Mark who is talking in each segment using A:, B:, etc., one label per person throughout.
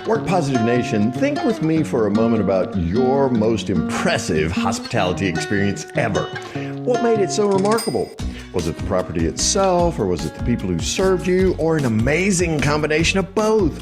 A: Work Positive Nation, think with me for a moment about your most impressive hospitality experience ever. What made it so remarkable? Was it the property itself, or was it the people who served you, or an amazing combination of both?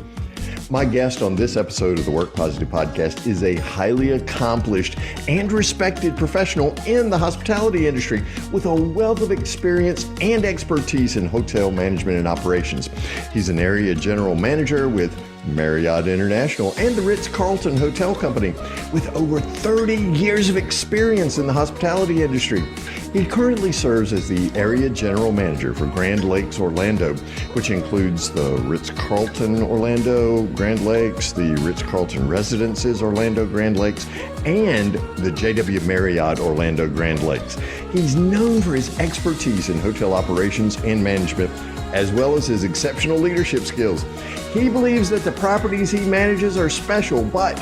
A: My guest on this episode of the Work Positive Podcast is a highly accomplished and respected professional in the hospitality industry with a wealth of experience and expertise in hotel management and operations. He's an area general manager with Marriott International and the Ritz-Carlton Hotel Company with over 30 years of experience in the hospitality industry. He currently serves as the area general manager for Grand Lakes Orlando, which includes the Ritz-Carlton Orlando Grand Lakes, the Ritz-Carlton Residences Orlando Grand Lakes, and the JW Marriott Orlando Grand Lakes. He's known for his expertise in hotel operations and management, as well as his exceptional leadership skills. He believes that the properties he manages are special, but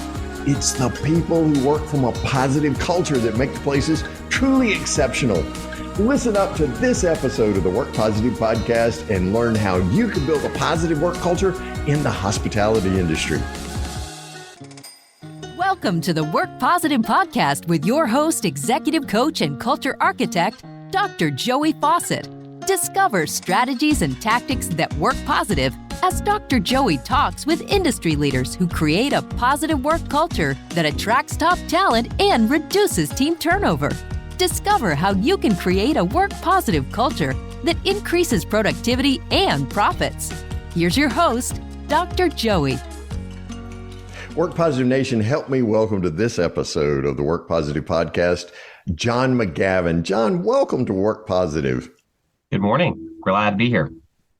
A: it's the people who work from a positive culture that make the places truly exceptional. Listen up to this episode of the Work Positive Podcast and learn how you can build a positive work culture in the hospitality industry.
B: Welcome to the Work Positive Podcast with your host, executive coach, and culture architect, Dr. Joey Faucette. Discover strategies and tactics that work positive as Dr. Joey talks with industry leaders who create a positive work culture that attracts top talent and reduces team turnover. Discover how you can create a work-positive culture that increases productivity and profits. Here's your host, Dr. Joey.
A: Work Positive Nation, help me welcome to this episode of the Work Positive Podcast, John McGavin. John, welcome to Work Positive.
C: Good morning. Glad to be here.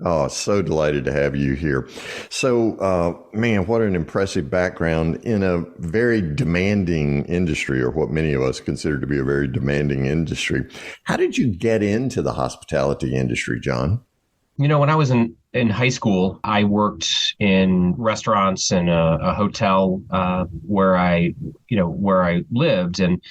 A: Oh, so delighted to have you here. So, man, what an impressive background in a very demanding industry, or what many of us consider to be a very demanding industry. How did you get into the hospitality industry, John?
C: You know, when I was in high school, I worked in restaurants and a hotel where I lived, and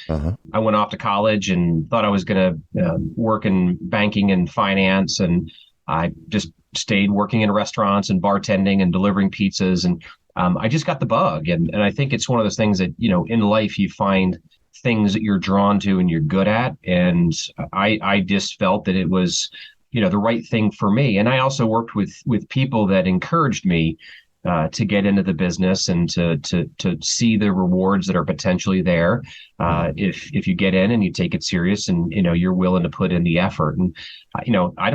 C: I went off to college and thought I was going to work in banking and finance, and I just stayed working in restaurants and bartending and delivering pizzas. And I just got the bug. And I think it's one of those things that, you know, in life, you find things that you're drawn to and you're good at. And I just felt that it was, you know, the right thing for me. And I also worked with people that encouraged me to get into the business and to see the rewards that are potentially there if you get in and you take it serious and, you know, you're willing to put in the effort. And, you know, I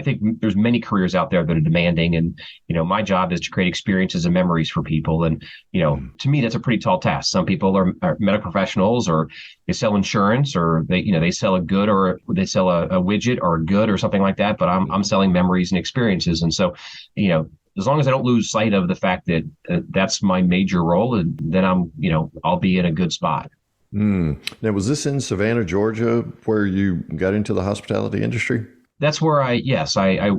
C: think there's many careers out there that are demanding. And, you know, my job is to create experiences and memories for people. And, you know, to me, that's a pretty tall task. Some people are medical professionals, or they sell insurance, or they sell a good, or they sell a widget or a good or something like that. But I'm selling memories and experiences. And so, you know, as long as I don't lose sight of the fact that that's my major role, and then I'll be in a good spot.
A: Now, was this in Savannah, Georgia, where you got into the hospitality industry?
C: That's where I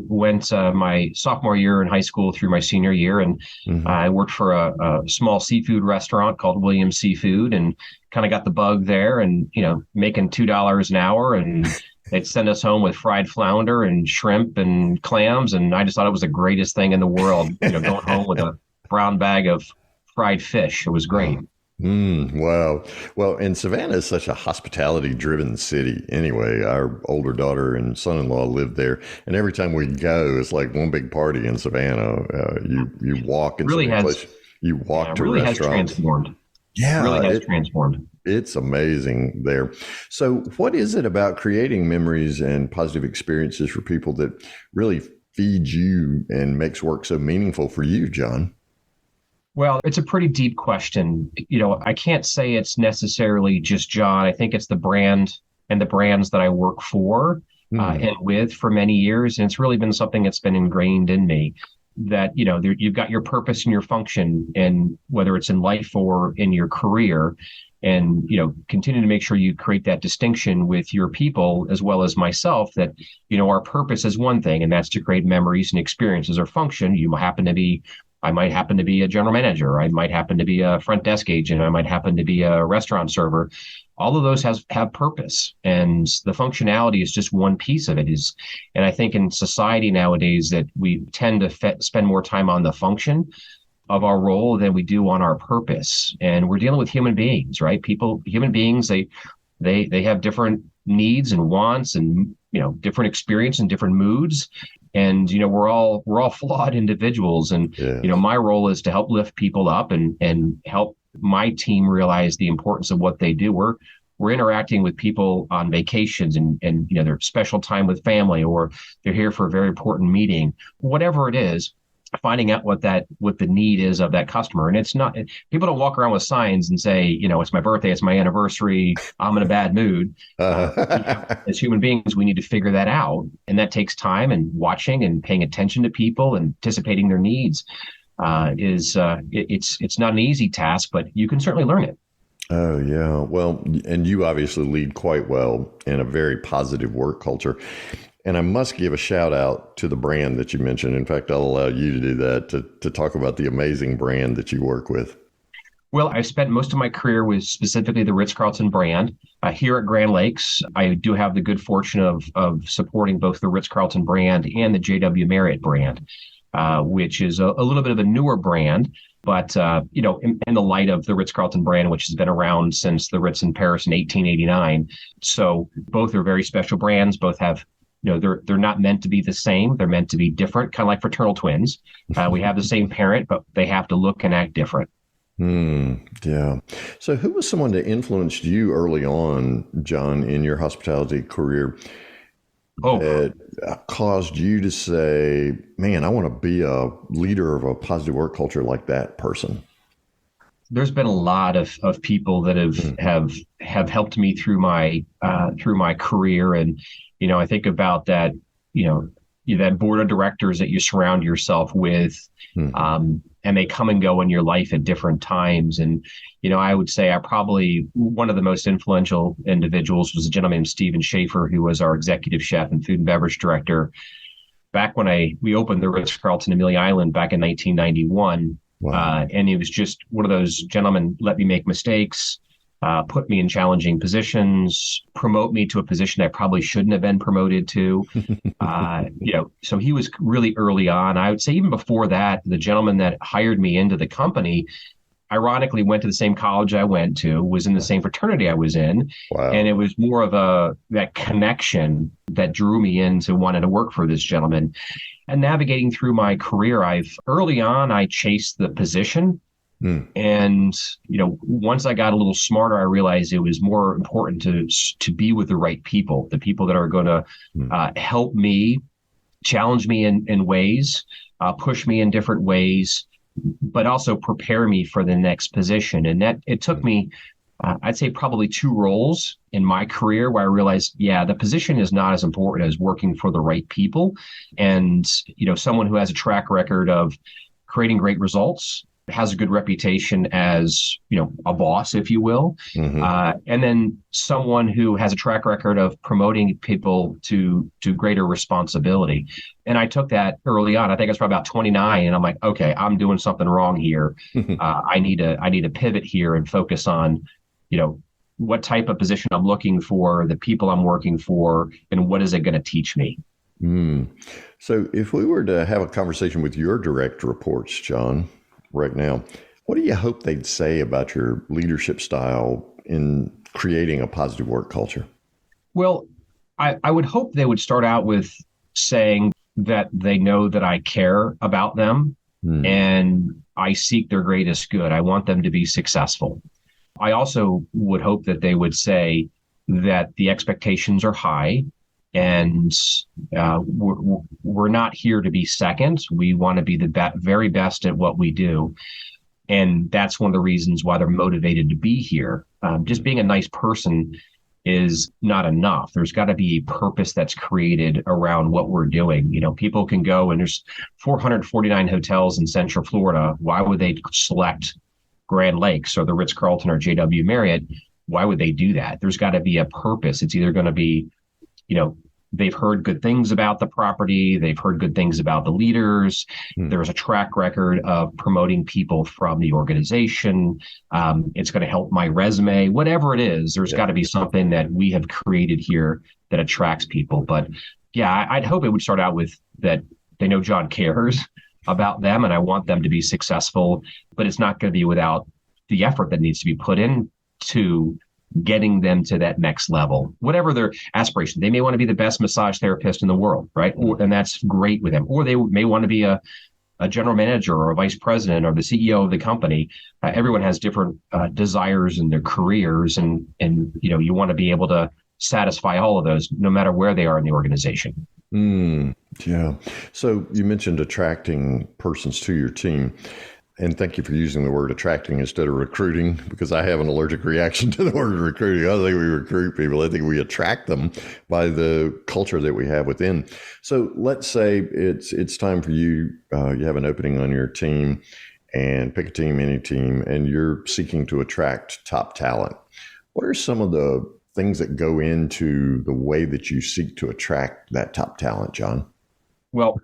C: went my sophomore year in high school through my senior year, and I worked for a small seafood restaurant called Williams Seafood, and kind of got the bug there, and, you know, making $2 an hour, and they'd send us home with fried flounder and shrimp and clams, and I just thought it was the greatest thing in the world. You know, going home with a brown bag of fried fish. It was great.
A: Wow. Well, and Savannah is such a hospitality-driven city anyway. Our older daughter and son-in-law live there, and every time we go, it's like one big party in Savannah. You walk into
C: really
A: to
C: really
A: restaurants.
C: Has transformed.
A: Yeah,
C: really has transformed.
A: It's amazing there. So what is it about creating memories and positive experiences for people that really feeds you and makes work so meaningful for you, John?
C: Well, it's a pretty deep question. You know, I can't say it's necessarily just John. I think it's the brand and the brands that I work for and with for many years. And it's really been something that's been ingrained in me, that, you know, you've got your purpose and your function, and whether it's in life or in your career, and, you know, continue to make sure you create that distinction with your people as well as myself, that, you know, our purpose is one thing, and that's to create memories and experiences. Our function, I might happen to be a general manager. I might happen to be a front desk agent. I might happen to be a restaurant server. All of those have purpose, and the functionality is just one piece of it. And I think in society nowadays that we tend to spend more time on the function of our role than we do on our purpose. And we're dealing with human beings, right? Human beings, they have different needs and wants and, different experience and different moods. And, we're all flawed individuals. And,
A: Yes.
C: My role is to help lift people up and help my team realize the importance of what they do. We're interacting with people on vacations and their special time with family, or they're here for a very important meeting, whatever it is, finding out what the need is of that customer. And it's not, people don't walk around with signs and say, it's my birthday, it's my anniversary, I'm in a bad mood. As human beings, we need to figure that out. And that takes time and watching and paying attention to people and anticipating their needs. It's not an easy task, but you can certainly learn it.
A: Oh, yeah. Well, and you obviously lead quite well in a very positive work culture. And I must give a shout out to the brand that you mentioned. In fact, I'll allow you to do that, to talk about the amazing brand that you work with.
C: Well, I've spent most of my career with specifically the Ritz-Carlton brand. Here at Grand Lakes, I do have the good fortune of supporting both the Ritz-Carlton brand and the JW Marriott brand, which is a little bit of a newer brand. But, in the light of the Ritz-Carlton brand, which has been around since the Ritz in Paris in 1889. So both are very special brands. Both have, they're not meant to be the same. They're meant to be different, kind of like fraternal twins. We have the same parent, but they have to look and act different.
A: Yeah. So who was someone that influenced you early on, John, in your hospitality career? That caused you to say, man, I want to be a leader of a positive work culture like that person?
C: There's been a lot of people that have helped me through my career. And, I think about that, that board of directors that you surround yourself with, and they come and go in your life at different times. And, I would say one of the most influential individuals was a gentleman named Steven Schaefer, who was our executive chef and food and beverage director back when we opened the Ritz-Carlton Amelia Island back in 1991.
A: Wow.
C: And he was just one of those gentlemen, let me make mistakes, put me in challenging positions, promote me to a position I probably shouldn't have been promoted to. So he was really early on. I would say even before that, the gentleman that hired me into the company, ironically went to the same college I went to, was in the same fraternity I was in.
A: Wow.
C: And it was more of that connection that drew me into wanting to work for this gentleman. And navigating through my career, early on, I chased the position. And, once I got a little smarter, I realized it was more important to be with the right people, the people that are going to help me, challenge me in ways, push me in different ways, but also prepare me for the next position. And that it took me, I'd say probably 2 roles in my career where I realized, the position is not as important as working for the right people. And, someone who has a track record of creating great results, has a good reputation as, a boss, if you will. And then someone who has a track record of promoting people to greater responsibility. And I took that early on. I think I was probably about 29, and I'm like, okay, I'm doing something wrong here. I need to pivot here and focus on, what type of position I'm looking for, the people I'm working for, and what is it going to teach me?
A: So if we were to have a conversation with your direct reports, John, right now, what do you hope they'd say about your leadership style in creating a positive work culture?
C: Well, I would hope they would start out with saying that they know that I care about them and I seek their greatest good. I want them to be successful. I also would hope that they would say that the expectations are high and we're not here to be second. We want to be the very best at what we do. And that's one of the reasons why they're motivated to be here. Just being a nice person is not enough. There's got to be a purpose that's created around what we're doing. People can go, and there's 449 hotels in Central Florida. Why would they select Grand Lakes or the Ritz-Carlton or JW Marriott? Why would they do that? There's got to be a purpose. It's either going to be, they've heard good things about the property. They've heard good things about the leaders. There's a track record of promoting people from the organization. It's going to help my resume, whatever it is. There's got to be something that we have created here that attracts people. But I'd hope it would start out with that they know John cares. about them and I want them to be successful, but it's not going to be without the effort that needs to be put into getting them to that next level, whatever their aspiration. They may want to be the best massage therapist in the world, right? And that's great with them. Or they may want to be a general manager or a vice president or the CEO of the company. Everyone has different desires in their careers, and you want to be able to satisfy all of those, no matter where they are in the organization.
A: Yeah. So you mentioned attracting persons to your team. And thank you for using the word attracting instead of recruiting, because I have an allergic reaction to the word recruiting. I don't think we recruit people. I think we attract them by the culture that we have within. So let's say it's time for you. You have an opening on your team, and pick a team, any team, and you're seeking to attract top talent. What are some of the things that go into the way that you seek to attract that top talent, John?
C: Well,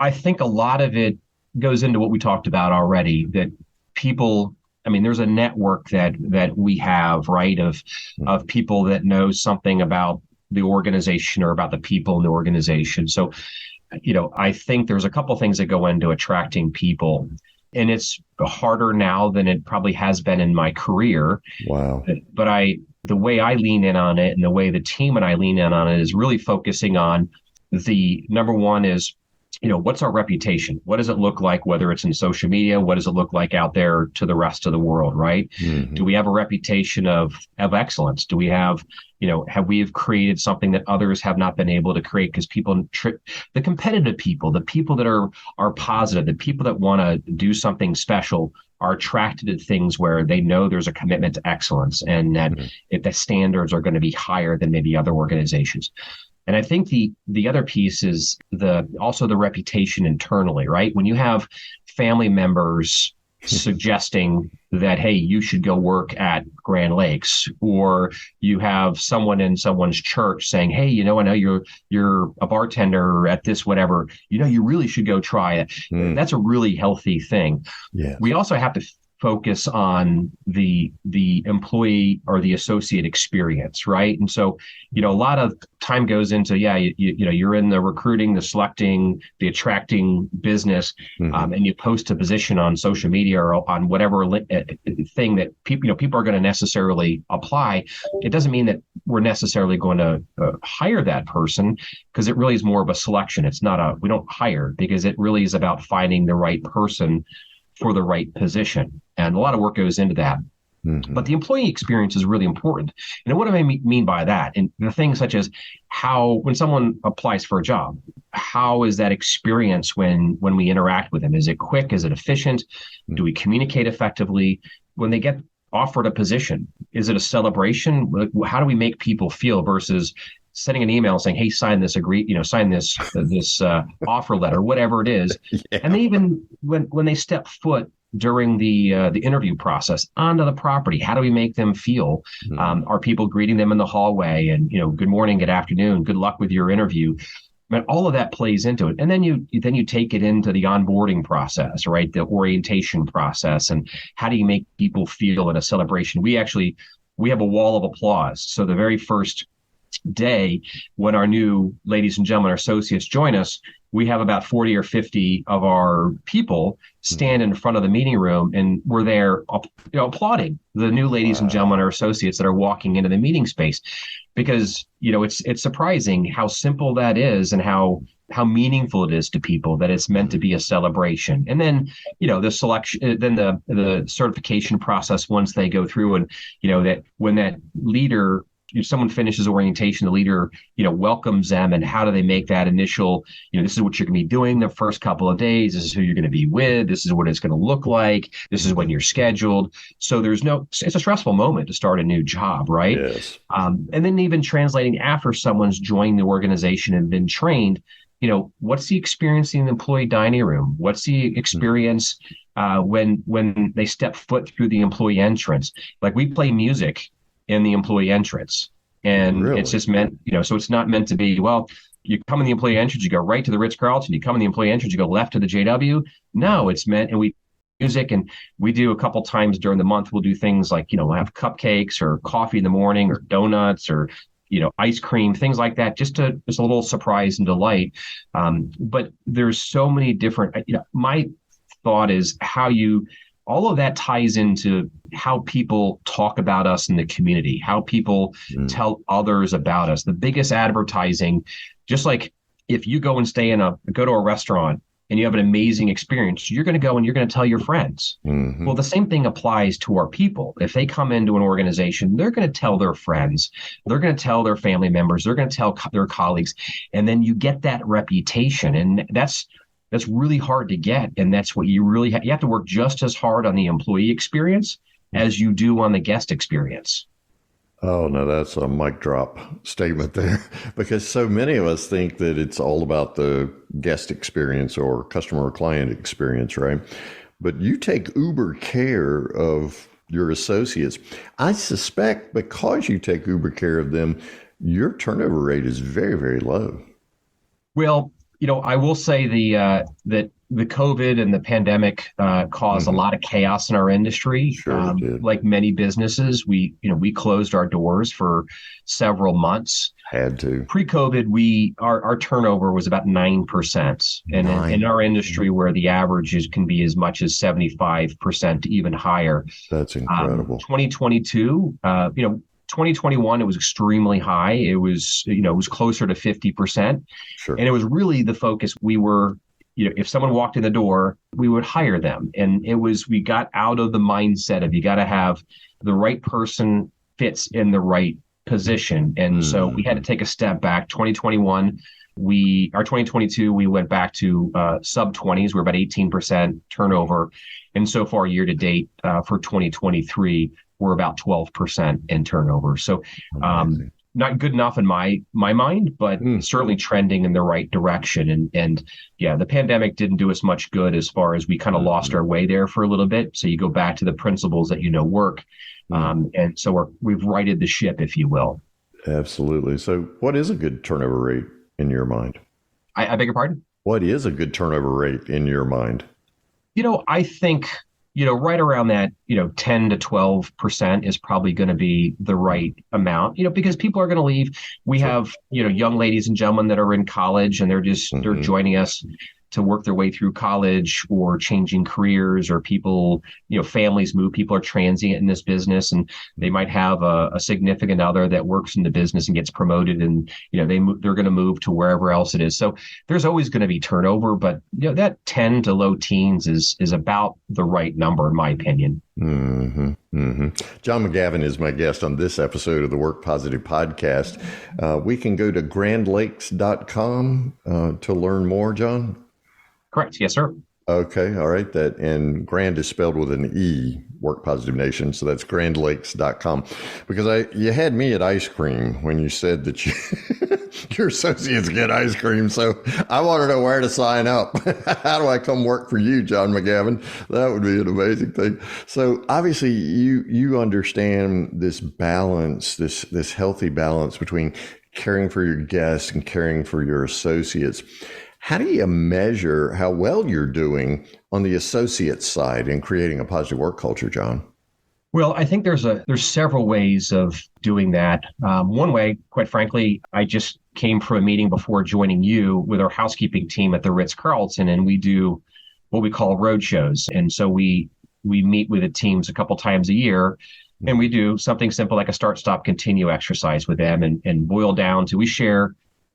C: I think a lot of it goes into what we talked about already, that people, there's a network that we have, right, of people that know something about the organization or about the people in the organization. So, I think there's a couple of things that go into attracting people, and it's harder now than it probably has been in my career.
A: Wow.
C: But the way I lean in on it and the way the team and I lean in on it is really focusing on the number one is, what's our reputation? What does it look like, whether it's in social media? What does it look like out there to the rest of the world, right? Mm-hmm. Do we have a reputation of excellence? Do we have, have we created something that others have not been able to create? Because people, the competitive people, the people that are positive, the people that want to do something special are attracted to things where they know there's a commitment to excellence, and that if the standards are going to be higher than maybe other organizations. And I think the other piece is also the reputation internally, right? When you have family members suggesting that, hey, you should go work at Grand Lakes, or you have someone in someone's church saying, hey, I know you're a bartender at this, whatever, you really should go try it. That's a really healthy thing. Yeah. We also have to focus on the employee or the associate experience, right? And so, a lot of time goes into, you're in the recruiting, the selecting, the attracting business, and you post a position on social media or on whatever thing that people are going to necessarily apply. It doesn't mean that we're necessarily going to hire that person, because it really is more of a selection. It's not we don't hire, because it really is about finding the right person for the right position. And a lot of work goes into that. Mm-hmm. But the employee experience is really important. And what do I mean by that? And the things such as when someone applies for a job, how is that experience when we interact with them? Is it quick? Is it efficient? Do we communicate effectively? When they get offered a position, is it a celebration? How do we make people feel versus sending an email saying, hey, sign this this offer letter, whatever it is. Yeah. And then even when they step foot during the interview process onto the property, how do we make them feel? Are people greeting them in the hallway and, good morning, good afternoon, good luck with your interview? But all of that plays into it. And then you take it into the onboarding process, right? The orientation process, and how do you make people feel in a celebration? We have a wall of applause. So the very first day when our new ladies and gentlemen, our associates join us, we have about 40 or 50 of our people stand in front of the meeting room, and we're there applauding the new ladies and gentlemen, our associates that are walking into the meeting space, because it's surprising how simple that is and how meaningful it is to people, that it's meant to be a celebration. And then the selection, then the certification process, once they go through, and that when that leader, if someone finishes orientation, the leader, welcomes them, and how do they make that initial, this is what you're going to be doing the first couple of days. This is who you're going to be with. This is what it's going to look like. This is when you're scheduled. So it's a stressful moment to start a new job, right? Yes. And then even translating after someone's joined the organization and been trained, what's the experience in the employee dining room? What's the experience when they step foot through the employee entrance? Like, we play music in the employee entrance, and really? It's just meant, so it's not meant to be, well, you come in the employee entrance, you go right to the Ritz-Carlton, you come in the employee entrance, you go left to the JW. No, it's meant, and we music, and we do a couple times during the month, we'll do things like, we'll have cupcakes or coffee in the morning or donuts or ice cream, things like that, just a little surprise and delight. But there's so many different, my thought is all of that ties into how people talk about us in the community, how people tell others about us. The biggest advertising, just like if you go and go to a restaurant and you have an amazing experience, you're going to go and you're going to tell your friends. Mm-hmm. Well, the same thing applies to our people. If they come into an organization, they're going to tell their friends, they're going to tell their family members, they're going to tell their colleagues, and then you get that reputation. And that's really hard to get. And that's what you really you have to work just as hard on the employee experience as you do on the guest experience.
A: Oh, no, that's a mic drop statement there, because so many of us think that it's all about the guest experience or customer or client experience, right? But you take uber care of your associates. I suspect because you take uber care of them, your turnover rate is very, very low.
C: Well, I will say that the COVID and the pandemic caused a lot of chaos in our industry.
A: Sure it did.
C: Like many businesses, we closed our doors for several months.
A: Had to.
C: Pre-COVID, our turnover was about 9%, and in our industry, where the averages can be as much as 75%, even higher.
A: That's incredible.
C: 2022, 2021, it was extremely high. It was closer to 50%.
A: Sure.
C: And it was really the focus. We were, if someone walked in the door, we would hire them. And we got out of the mindset of you got to have the right person fits in the right position. And so we had to take a step back. 2021, 2022, we went back to sub 20s. We're about 18% turnover. And so far year to date for 2023, we're about 12% in turnover. So not good enough in my mind, but certainly trending in the right direction. And yeah, the pandemic didn't do us much good as far as we kind of lost our way there for a little bit. So you go back to the principles that work. And so we've righted the ship, if you will.
A: Absolutely. So what is a good turnover rate in your mind?
C: I beg your pardon?
A: What is a good turnover rate in your mind?
C: I think right around that, 10 to 12% is probably going to be the right amount, because people are going to leave. We have, young ladies and gentlemen that are in college and they're joining us to work their way through college or changing careers, or people, families move. People are transient in this business, and they might have a significant other that works in the business and gets promoted, and they're going to move to wherever else it is. So there's always going to be turnover, but that 10 to low teens is about the right number, in my opinion.
A: Mm-hmm. Mm-hmm. John McGavin is my guest on this episode of the Work Positive Podcast. We can go to grandlakes.com to learn more, John.
C: Correct. Yes, sir.
A: Okay. All right. And Grand is spelled with an E, Work Positive Nation. So that's grandlakes.com. Because you had me at ice cream when you said that your associates get ice cream. So I want to know where to sign up. How do I come work for you, John McGavin? That would be an amazing thing. So obviously you understand this balance, this healthy balance between caring for your guests and caring for your associates. How do you measure how well you're doing on the associate side in creating a positive work culture, John?
C: Well, I think there's several ways of doing that. One way, quite frankly, I just came from a meeting before joining you with our housekeeping team at the Ritz-Carlton, and we do what we call road shows. And so we meet with the teams a couple times a year, and we do something simple like a start, stop, continue exercise with them, and boil down to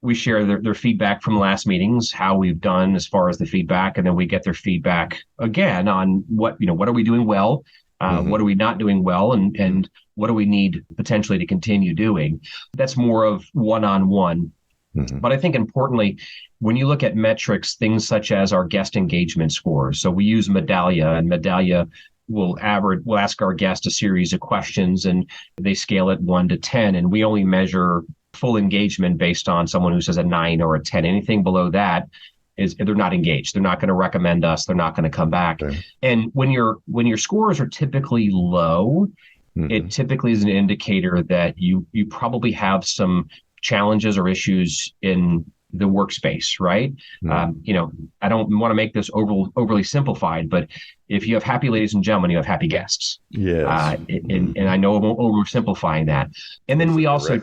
C: we share their feedback from last meetings, how we've done as far as the feedback, and then we get their feedback again on what are we doing well, what are we not doing well, and what do we need potentially to continue doing. That's more of one-on-one. Mm-hmm. But I think importantly, when you look at metrics, things such as our guest engagement scores. So we use Medallia, and Medallia we'll ask our guest a series of questions, and they scale it 1 to 10, and we only measure full engagement based on someone who says a 9 or a 10. Anything below that is they're not engaged. They're not going to recommend us. They're not going to come back. Okay. And when your scores are typically low, it typically is an indicator that you probably have some challenges or issues in the workspace, right? I don't want to make this overly simplified, but if you have happy ladies and gentlemen, you have happy guests.
A: Yes.
C: And I know I'm oversimplifying that. And then we also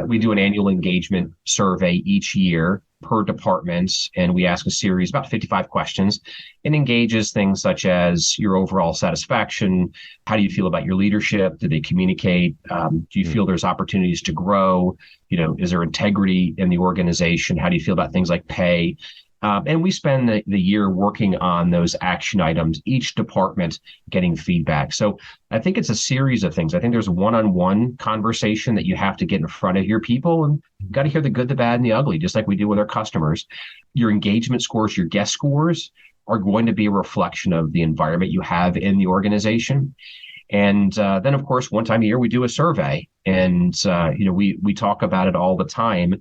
C: we do an annual engagement survey each year per department, and we ask a series, about 55 questions, and engages things such as your overall satisfaction. How do you feel about your leadership? Do they communicate? Do you feel there's opportunities to grow? Is there integrity in the organization? How do you feel about things like pay? And we spend the year working on those action items, each department getting feedback. So I think it's a series of things. I think there's a one-on-one conversation that you have to get in front of your people, and you've got to hear the good, the bad, and the ugly, just like we do with our customers. Your engagement scores, your guest scores are going to be a reflection of the environment you have in the organization. And then, of course, one time a year, we do a survey, and we talk about it all the time.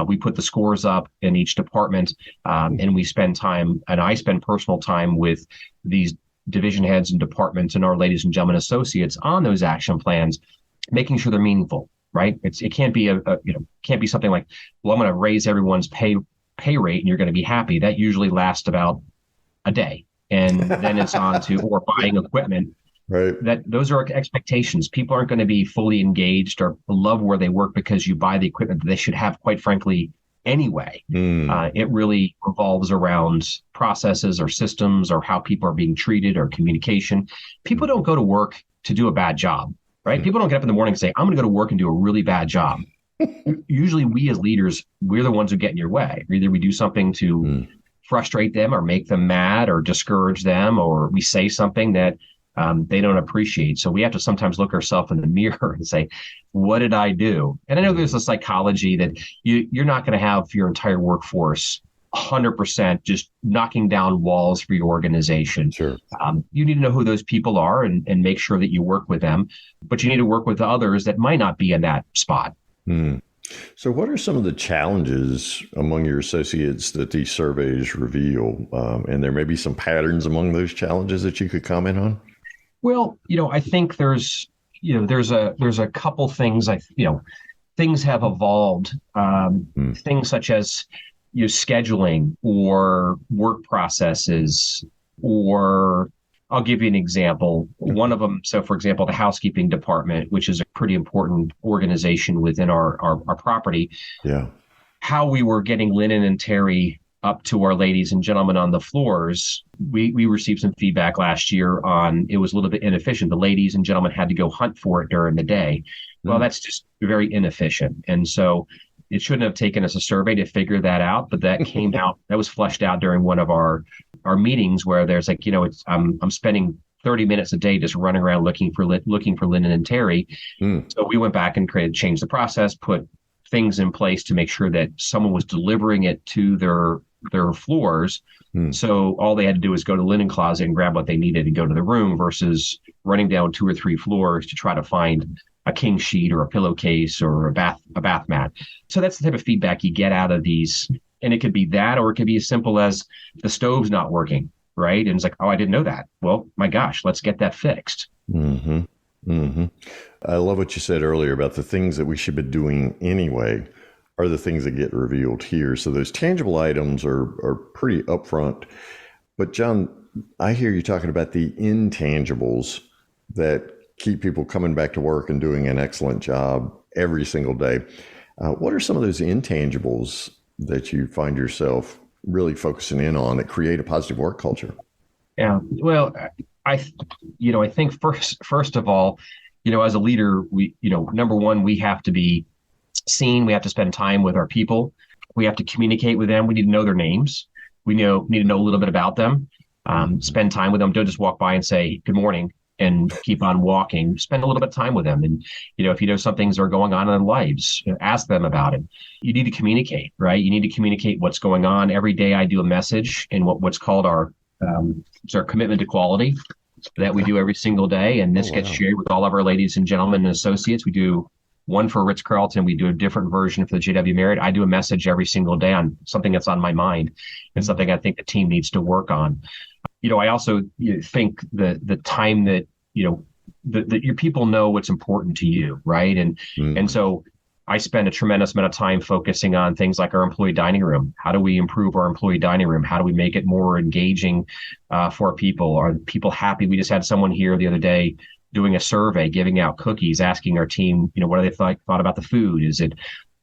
C: We put the scores up in each department, and we spend time, and I spend personal time with these division heads and departments and our ladies and gentlemen associates on those action plans, making sure they're meaningful, right? It can't be can't be something like, well, I'm going to raise everyone's pay rate and you're going to be happy. That usually lasts about a day, and then it's on to or buying equipment.
A: Right.
C: Those are expectations. People aren't going to be fully engaged or love where they work because you buy the equipment that they should have, quite frankly, anyway. It really revolves around processes or systems or how people are being treated or communication. People don't go to work to do a bad job, right? People don't get up in the morning and say, I'm going to go to work and do a really bad job. Usually we as leaders, we're the ones who get in your way. Either we do something to frustrate them or make them mad or discourage them, or we say something that they don't appreciate. So we have to sometimes look ourselves in the mirror and say, what did I do? And I know there's a psychology that you're not going to have your entire workforce 100% just knocking down walls for your organization.
A: Sure.
C: You need to know who those people are and make sure that you work with them, but you need to work with others that might not be in that spot.
A: So what are some of the challenges among your associates that these surveys reveal? And there may be some patterns among those challenges that you could comment on?
C: Well, I think there's a couple things. Things have evolved. Things such as scheduling or work processes, or I'll give you an example. One of them. So, for example, the housekeeping department, which is a pretty important organization within our property.
A: Yeah. How
C: we were getting linen and terry up to our ladies and gentlemen on the floors. We received some feedback last year on it was a little bit inefficient. The ladies and gentlemen had to go hunt for it during the day. Well, that's just very inefficient. And so it shouldn't have taken us a survey to figure that out, but that came out, that was fleshed out during one of our meetings where there's like, I'm spending 30 minutes a day just running around looking for linen and terry. So we went back and changed the process, put things in place to make sure that someone was delivering it to their floors. So all they had to do was go to the linen closet and grab what they needed and go to the room versus running down 2 or 3 floors to try to find a king sheet or a pillowcase or a bath mat. So that's the type of feedback you get out of these. And it could be that, or it could be as simple as the stove's not working, right? And it's like, oh, I didn't know that. Well, my gosh, let's get that fixed.
A: I love what you said earlier about the things that we should be doing anyway are the things that get revealed here. So those tangible items are pretty upfront. But John, I hear you talking about the intangibles that keep people coming back to work and doing an excellent job every single day. What are some of those intangibles that you find yourself really focusing in on that create a positive work culture?
C: Yeah, well, I think first of all, as a leader, we, number one, we have to be seen. We have to spend time with our people. We have to communicate with them. We need to know their names. We need to know a little bit about them. Spend time with them. Don't just walk by and say good morning and keep on walking. Spend a little bit of time with them. And, if you know some things are going on in their lives, ask them about it. You need to communicate, right? You need to communicate what's going on. Every day I do a message in what's called our commitment to quality that we do every single day. And this gets shared with all of our ladies and gentlemen and associates. We do one for Ritz-Carlton. We do a different version for the JW Marriott. I do a message every single day on something that's on my mind and something I think the team needs to work on. I also think the time that, that your people know what's important to you, right? And so I spend a tremendous amount of time focusing on things like our employee dining room. How do we improve our employee dining room? How do we make it more engaging for people? Are people happy? We just had someone here the other day doing a survey, giving out cookies, asking our team, what do they thought about the food? Is it,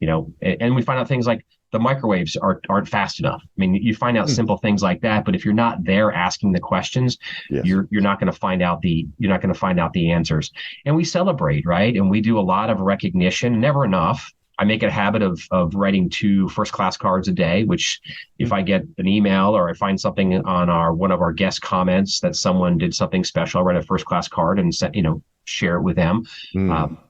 C: and we find out things like the microwaves aren't fast enough. I mean, you find out simple things like that, but if you're not there asking the questions, yes, you're not going to find out the answers. And we celebrate, right? And we do a lot of recognition, never enough. I make it a habit of writing 2 first-class cards a day, which if I get an email or I find something on one of our guest comments that someone did something special, I'll write a first-class card and share it with them.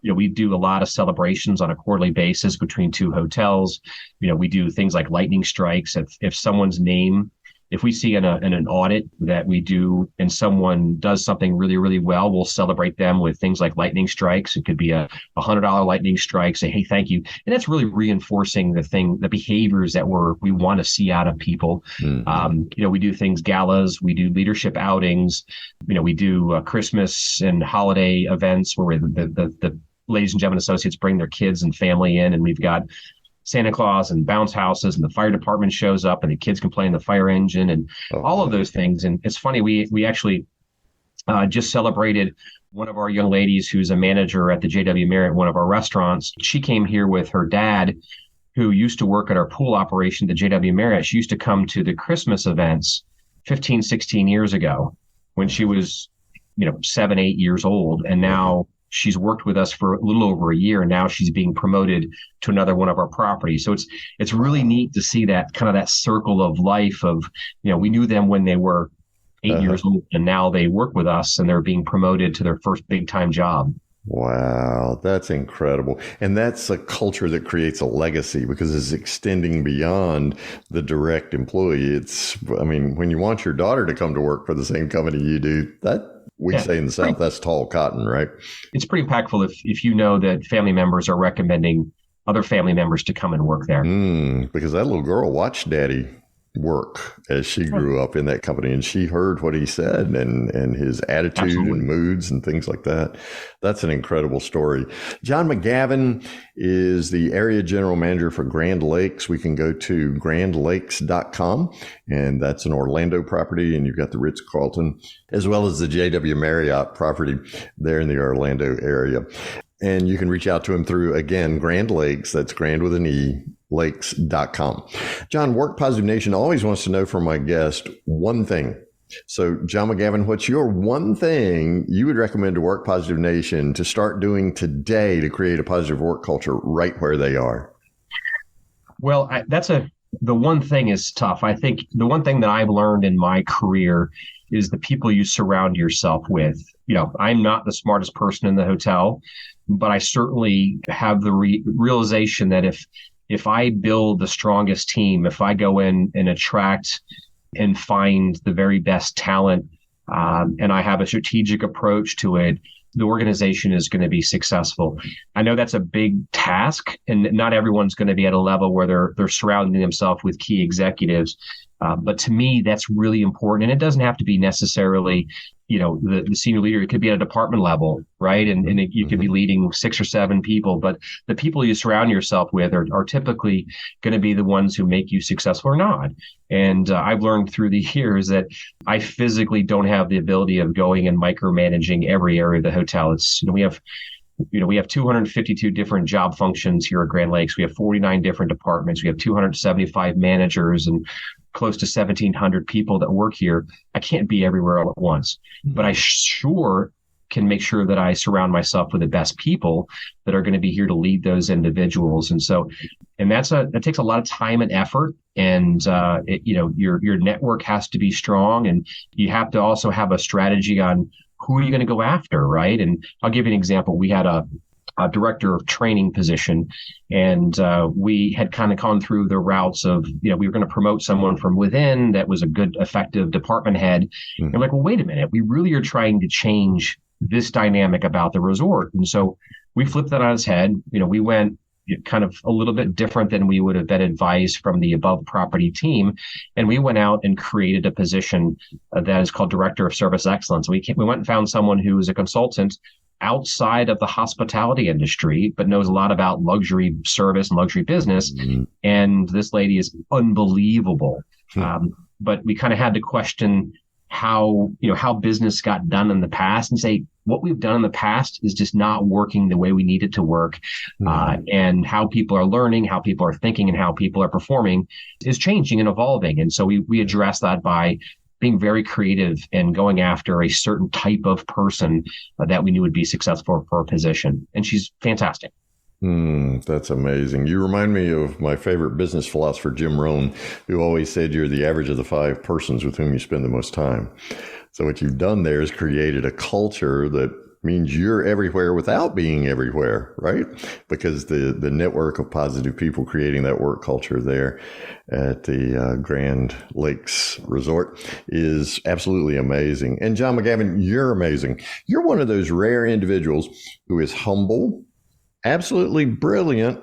C: We do a lot of celebrations on a quarterly basis between 2 hotels. We do things like lightning strikes. If someone's name, if we see in an audit that we do and someone does something really, really well, we'll celebrate them with things like lightning strikes. It could be a $100 lightning strike, say, hey, thank you. And that's really reinforcing the behaviors that we want to see out of people. We do things, galas, we do leadership outings, we do Christmas and holiday events where the ladies and gentlemen associates bring their kids and family in, and we've got Santa Claus and bounce houses, and the fire department shows up and the kids can play in the fire engine and all of those things. And it's funny, we actually just celebrated one of our young ladies who's a manager at the JW Marriott, one of our restaurants. She came here with her dad, who used to work at our pool operation at the JW Marriott. She used to come to the Christmas events 15, 16 years ago when she was, 7, 8 years old. And now she's worked with us for a little over a year, and now she's being promoted to another one of our properties. So it's really neat to see that kind of that circle of life of, we knew them when they were 8 years old, and now they work with us and they're being promoted to their first big time job.
A: Wow, that's incredible. And that's a culture that creates a legacy because it's extending beyond the direct employee. When you want your daughter to come to work for the same company you do, say in the South, that's tall cotton, right? It's
C: pretty impactful if you know that family members are recommending other family members to come and work there.
A: Because that little girl watched Daddy work as she grew up in that company, and she heard what he said and his attitude Absolutely. And moods and things like that. That's an incredible story. John McGavin is the area general manager for Grand Lakes. We can go to grandlakes.com, and that's an Orlando property, and you've got the Ritz-Carlton as well as the JW Marriott property there in the Orlando area. And you can reach out to him through, again, Grand Lakes. That's Grand with an E, lakes.com. John, Work Positive Nation always wants to know from my guest one thing. So, John McGavin, what's your one thing you would recommend to Work Positive Nation to start doing today to create a positive work culture right where they are?
C: Well, the one thing is tough. I think the one thing that I've learned in my career is the people you surround yourself with. I'm not the smartest person in the hotel, but I certainly have the realization that if I build the strongest team, if I go in and attract and find the very best talent, and I have a strategic approach to it, the organization is going to be successful. I know that's a big task, and not everyone's going to be at a level where they're surrounding themselves with key executives. But to me, that's really important. And it doesn't have to be necessarily, the senior leader. It could be at a department level, right? And you could be leading 6 or 7 people, but the people you surround yourself with are typically going to be the ones who make you successful or not. And I've learned through the years that I physically don't have the ability of going and micromanaging every area of the hotel. We have 252 different job functions here at Grand Lakes. We have 49 different departments. We have 275 managers and close to 1,700 people that work here. I can't be everywhere all at once, but I sure can make sure that I surround myself with the best people that are going to be here to lead those individuals. And that takes a lot of time and effort. And your network has to be strong, and you have to also have a strategy on who are you going to go after, right? And I'll give you an example. We had a director of training position, and we had kind of gone through the routes of, we were going to promote someone from within that was a good, effective department head. And like, well, wait a minute, we really are trying to change this dynamic about the resort. And so we flipped that on its head. We went kind of a little bit different than we would have been advised from the above property team. And we went out and created a position that is called Director of Service Excellence. We went and found someone who was a consultant outside of the hospitality industry, but knows a lot about luxury service and luxury business.
A: Mm-hmm.
C: And this lady is unbelievable.
A: Hmm.
C: But we kind of had to question how business got done in the past and say, what we've done in the past is just not working the way we need it to work. And how people are learning, how people are thinking, and how people are performing is changing and evolving. And so we address that by being very creative and going after a certain type of person that we knew would be successful for a position. And she's fantastic.
A: That's amazing. You remind me of my favorite business philosopher, Jim Rohn, who always said you're the average of the 5 persons with whom you spend the most time. So what you've done there is created a culture that means you're everywhere without being everywhere, right? Because the network of positive people creating that work culture there at the Grand Lakes Resort is absolutely amazing. And John McGavin, you're amazing. You're one of those rare individuals who is humble, absolutely brilliant,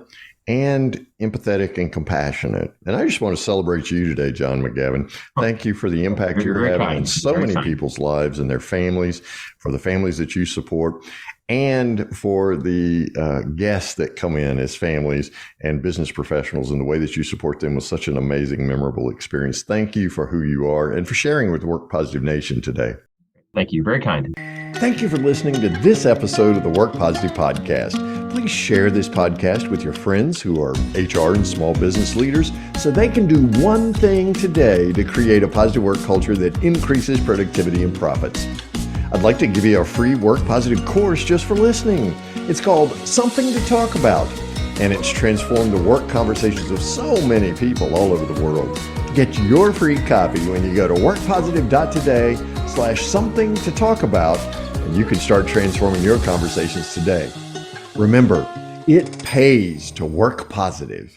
A: and empathetic and compassionate. And I just want to celebrate you today, John McGavin. Thank you for the impact you're having on so many people's lives and their families, for the families that you support, and for the guests that come in as families and business professionals, and the way that you support them with such an amazing, memorable experience. Thank you for who you are and for sharing with Work Positive Nation today.
C: Thank you. Very kind.
A: Thank you for listening to this episode of the Work Positive Podcast. Please share this podcast with your friends who are HR and small business leaders so they can do one thing today to create a positive work culture that increases productivity and profits. I'd like to give you a free Work Positive course just for listening. It's called Something to Talk About, and it's transformed the work conversations of so many people all over the world. Get your free copy when you go to workpositive.today/something to talk about, and you can start transforming your conversations today. Remember, it pays to work positive.